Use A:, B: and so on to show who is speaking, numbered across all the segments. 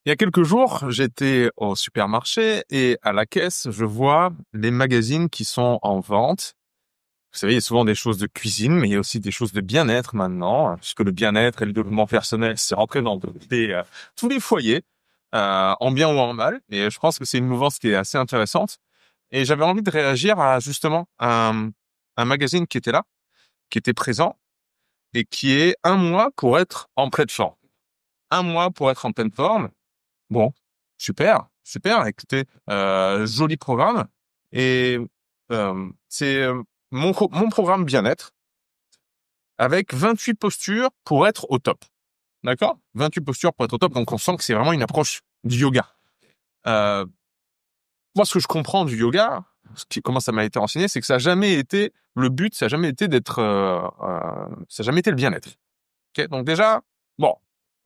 A: Il y a quelques jours, j'étais au supermarché et à la caisse, je vois les magazines qui sont en vente. Vous savez, il y a souvent des choses de cuisine, mais il y a aussi des choses de bien-être maintenant, puisque le bien-être et le développement personnel, c'est rentré dans tous les foyers, en bien ou en mal. Et je pense que c'est une mouvance qui est assez intéressante. Et j'avais envie de réagir à justement un magazine qui était là, qui était présent, et qui est un mois pour être en pleine forme. Un mois pour être en pleine forme. Bon, super, super. Écoutez, joli programme. Et c'est mon programme bien-être avec 28 postures pour être au top. D'accord? 28 postures pour être au top. Donc, on sent que c'est vraiment une approche du yoga. Euh, Moi, ce que je comprends du yoga, comment ça m'a été enseigné, c'est que ça n'a jamais été le but, ça n'a jamais été d'être, ça n'a jamais été le bien-être. Ok, donc déjà, bon,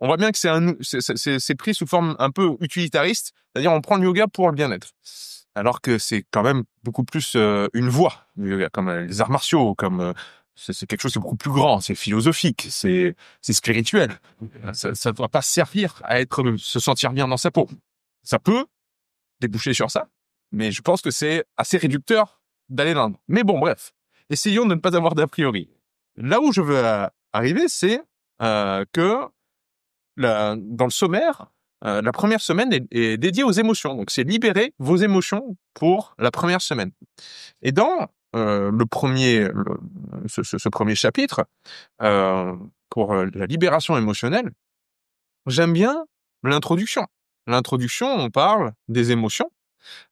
A: on voit bien que c'est pris sous forme un peu utilitariste, c'est-à-dire on prend le yoga pour le bien-être, alors que c'est quand même beaucoup plus une voie, le yoga, comme les arts martiaux, comme c'est quelque chose de beaucoup plus grand, c'est philosophique, c'est spirituel. Ça doit pas servir à se sentir bien dans sa peau. Ça peut déboucher sur ça, mais je pense que c'est assez réducteur d'aller là. Mais bon, bref, essayons de ne pas avoir d'a priori. Là où je veux arriver, c'est que dans le sommaire, la première semaine est dédiée aux émotions. Donc, c'est libérer vos émotions pour la première semaine. Et dans ce premier chapitre, pour la libération émotionnelle, j'aime bien l'introduction. L'introduction, on parle des émotions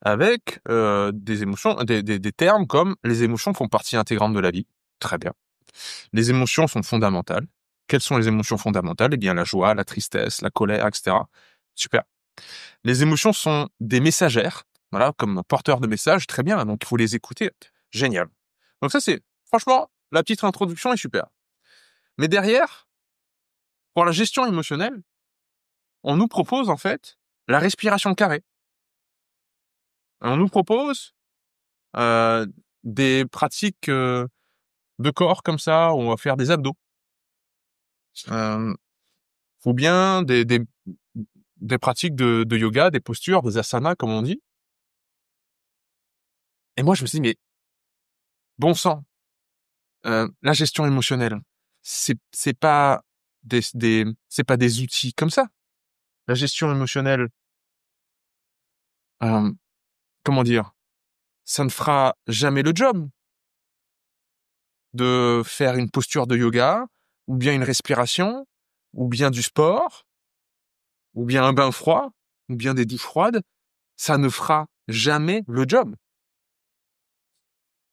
A: avec des émotions, des termes comme les émotions font partie intégrante de la vie. Très bien. Les émotions sont fondamentales. Quelles sont les émotions fondamentales? Eh bien, la joie, la tristesse, la colère, etc. Super. Les émotions sont des messagères, voilà, comme porteurs de messages, très bien, donc il faut les écouter. Génial. Donc ça, franchement, la petite introduction est super. Mais derrière, pour la gestion émotionnelle, on nous propose, en fait, la respiration carrée. On nous propose des pratiques de corps comme ça, où on va faire des abdos. Ou bien des pratiques de yoga, des postures, des asanas, comme on dit. Et moi, je me suis dit, mais bon sang, la gestion émotionnelle, c'est pas c'est pas des outils comme ça. La gestion émotionnelle, euh, comment dire, ça ne fera jamais le job de faire une posture de yoga, ou bien une respiration, ou bien du sport, ou bien un bain froid, ou bien des douches froides. Ça ne fera jamais le job.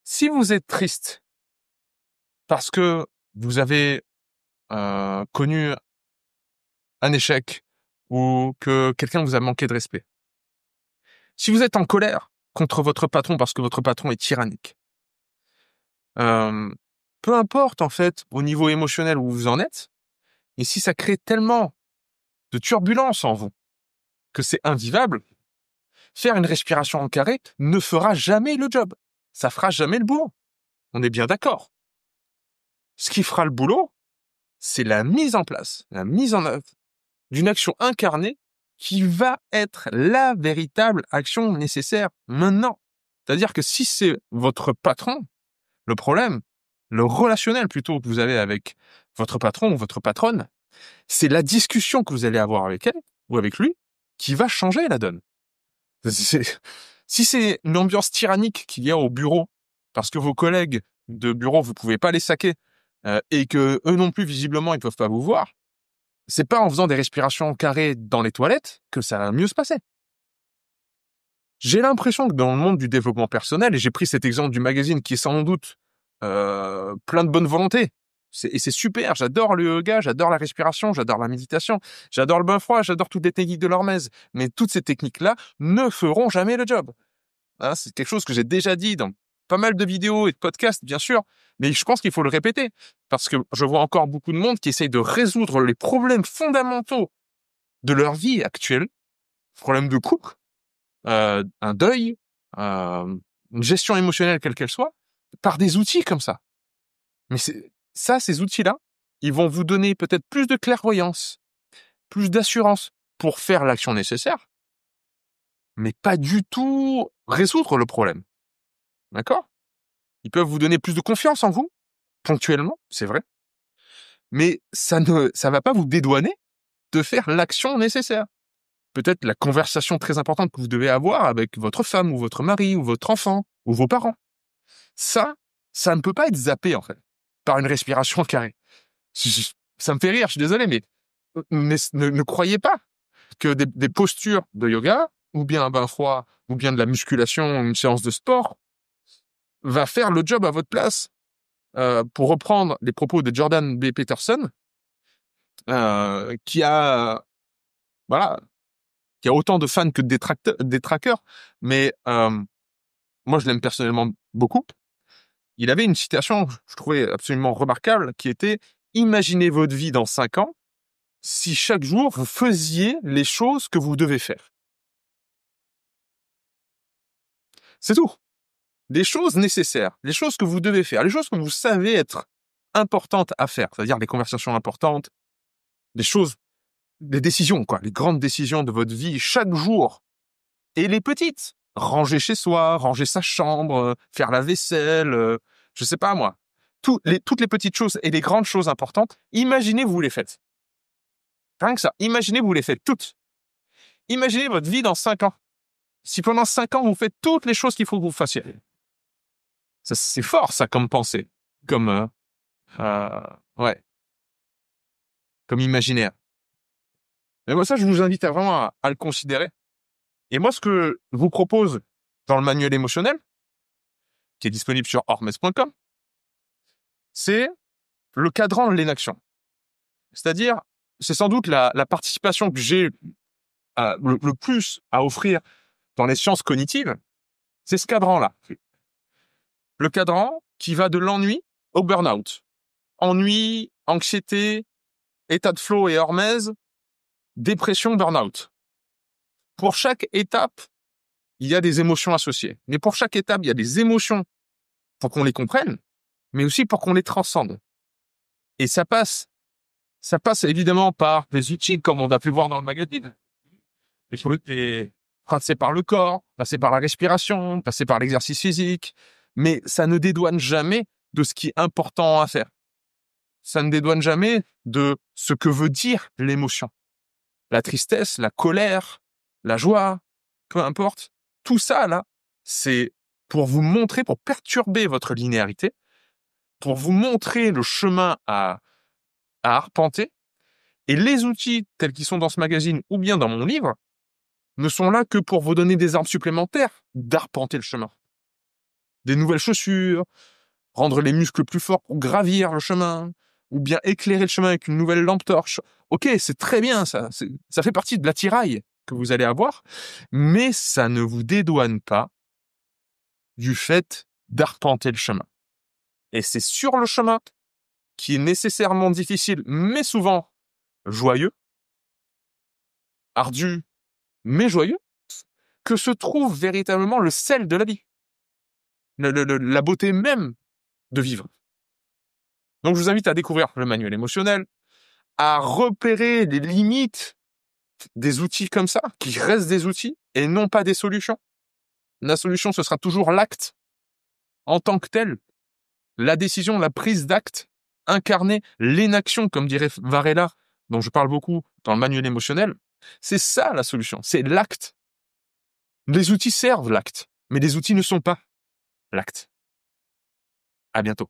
A: Si vous êtes triste parce que vous avez connu un échec ou que quelqu'un vous a manqué de respect, si vous êtes en colère contre votre patron parce que votre patron est tyrannique, euh, peu importe en fait au niveau émotionnel où vous en êtes, et si ça crée tellement de turbulences en vous que c'est invivable, faire une respiration en carré ne fera jamais le job. Ça fera jamais le boulot. On est bien d'accord. Ce qui fera le boulot, c'est la mise en place, la mise en œuvre d'une action incarnée qui va être la véritable action nécessaire maintenant. C'est-à-dire que si c'est votre patron, le problème, le relationnel plutôt que vous avez avec votre patron ou votre patronne, c'est la discussion que vous allez avoir avec elle ou avec lui qui va changer la donne. Si c'est une ambiance tyrannique qu'il y a au bureau, parce que vos collègues de bureau, vous pouvez pas les saquer, et que eux non plus, visiblement, ils peuvent pas vous voir, c'est pas en faisant des respirations carrées dans les toilettes que ça va mieux se passer. J'ai l'impression que dans le monde du développement personnel, et j'ai pris cet exemple du magazine qui est sans doute plein de bonne volonté, et c'est super, j'adore le yoga, j'adore la respiration, j'adore la méditation, j'adore le bain froid, j'adore toutes les techniques de l'hormèse, mais toutes ces techniques-là ne feront jamais le job. Hein, c'est quelque chose que j'ai déjà dit dans pas mal de vidéos et de podcasts, bien sûr, mais je pense qu'il faut le répéter, parce que je vois encore beaucoup de monde qui essaye de résoudre les problèmes fondamentaux de leur vie actuelle, problèmes de couple, un deuil, une gestion émotionnelle quelle qu'elle soit, par des outils comme ça. Mais ces outils-là, ils vont vous donner peut-être plus de clairvoyance, plus d'assurance, pour faire l'action nécessaire, mais pas du tout résoudre le problème. D'accord? Ils peuvent vous donner plus de confiance en vous, ponctuellement, c'est vrai, mais ça va pas vous dédouaner de faire l'action nécessaire. Peut-être la conversation très importante que vous devez avoir avec votre femme ou votre mari ou votre enfant ou vos parents. Ça ne peut pas être zappé, en fait, par une respiration carrée. Ça me fait rire, je suis désolé, mais ne croyez pas que des postures de yoga, ou bien un bain froid, ou bien de la musculation, une séance de sport, va faire le job à votre place. Pour reprendre les propos de Jordan B. Peterson, qui a autant de fans que de détracteurs, mais moi je l'aime personnellement beaucoup. Il avait une citation, je trouvais absolument remarquable, qui était « Imaginez votre vie dans 5 ans si chaque jour vous faisiez les choses que vous devez faire. » C'est tout. Les choses nécessaires, les choses que vous devez faire, les choses que vous savez être importantes à faire, c'est-à-dire les conversations importantes, les décisions, les grandes décisions de votre vie chaque jour, et les petites. Ranger chez soi, ranger sa chambre, faire la vaisselle, je sais pas moi. Toutes les petites choses et les grandes choses importantes, imaginez vous les faites. Rien que ça, imaginez vous les faites toutes. Imaginez votre vie dans 5 ans. Si pendant 5 ans, vous faites toutes les choses qu'il faut que vous fassiez. Ça, c'est fort, ça, comme pensée. Comme imaginaire. Mais moi, ça, je vous invite vraiment à le considérer. Et moi, ce que je vous propose dans le manuel émotionnel, qui est disponible sur hormes.com, c'est le cadran de l'inaction. C'est-à-dire, c'est sans doute la participation que j'ai le plus à offrir dans les sciences cognitives, c'est ce cadran-là. Le cadran qui va de l'ennui au burn-out. Ennui, anxiété, état de flow et hormèse, dépression, burn-out. Pour chaque étape, il y a des émotions associées. Mais pour chaque étape, il y a des émotions pour qu'on les comprenne, mais aussi pour qu'on les transcende. Et ça passe évidemment par des outils comme on a pu voir dans le magazine. Passer par le corps, passer par la respiration, passer par l'exercice physique, mais ça ne dédouane jamais de ce qui est important à faire. Ça ne dédouane jamais de ce que veut dire l'émotion. La tristesse, la colère, la joie, peu importe. Tout ça, là, c'est pour vous montrer, pour perturber votre linéarité, pour vous montrer le chemin à arpenter. Et les outils tels qu'ils sont dans ce magazine ou bien dans mon livre ne sont là que pour vous donner des armes supplémentaires d'arpenter le chemin. Des nouvelles chaussures, rendre les muscles plus forts pour gravir le chemin, ou bien éclairer le chemin avec une nouvelle lampe torche. Ok, c'est très bien ça, ça fait partie de l'attirail que vous allez avoir, mais ça ne vous dédouane pas du fait d'arpenter le chemin. Et c'est sur le chemin, qui est nécessairement difficile, mais souvent joyeux, ardu, mais joyeux, que se trouve véritablement le sel de la vie. La beauté même de vivre. Donc je vous invite à découvrir le manuel émotionnel, à repérer les limites des outils comme ça, qui restent des outils et non pas des solutions. La solution, ce sera toujours l'acte en tant que tel. La décision, la prise d'acte, incarner l'inaction, comme dirait Varela, dont je parle beaucoup dans le manuel émotionnel. C'est ça la solution, c'est l'acte. Les outils servent l'acte, mais les outils ne sont pas l'acte. À bientôt.